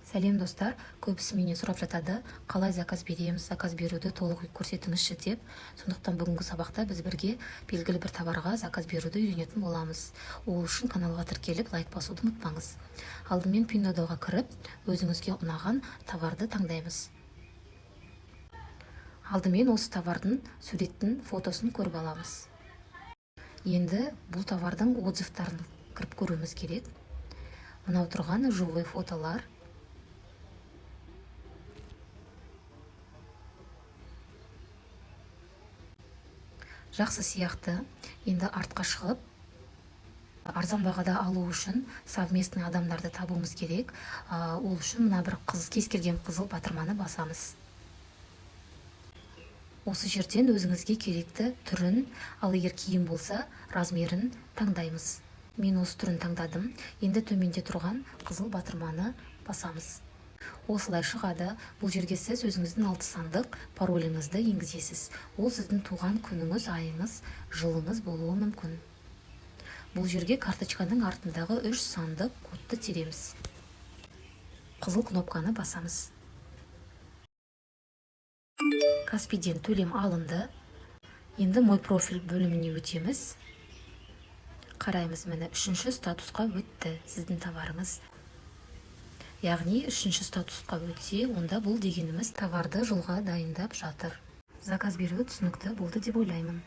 Сәлем достар, көбісі менен сұрап жатады, қалай заказ береміз, заказ беруді толық көрсетіңізші деп. Сондықтан бүгінгі сабақта біз бірге белгілі бір товарға заказ беруді үйренетін боламыз. Ол үшін каналға тіркеліп, лайк басуды ұмытпаңыз. Алдымен Pinduoduo'ға кіріп, өзіңізге ұнаған товарды таңдаймыз. Алдымен осы товардың суреттің фотосын көріп аламыз. Енді бұл товардың отзывтарын кіріп көруіміз керек. Мынау тұрған живой фотолар. Жақсы сияқты. Енді артқа шығып, арзан бағада алу үшін совместный адамдарды табуымыз керек. Ол үшін мына бір кез келген қызыл батырманы басамыз. Осы жерден өзіңізге керекті түрін, ал егер киім болса, размерін таңдаймыз. Мен осы түрін таңдадым. Енді төменде тұрған қызыл батырманы басамыз. Осылай шығады. Бұл жерге сіз өзіңіздің 6 сандық пароліңізді енгізесіз. Ол сіздің туған күніңіз, айыңыз, жылыңыз болуы мүмкін. Бұл жерге карточканың артындағы 3 сандық кодты тереміз. Қызыл кнопканы басамыз. Каспиден төлем алынды. Енді мой профиль бөліміне өтеміз. Қараймыз, міне 3-ші статусқа өтті сіздің товарыңыз. Яғни 3-ші статусқа өтсе, онда бұл дегеніміз товарды жылға дайындап жатыр. Заказ беруі түсінікті болды деп ойлаймын.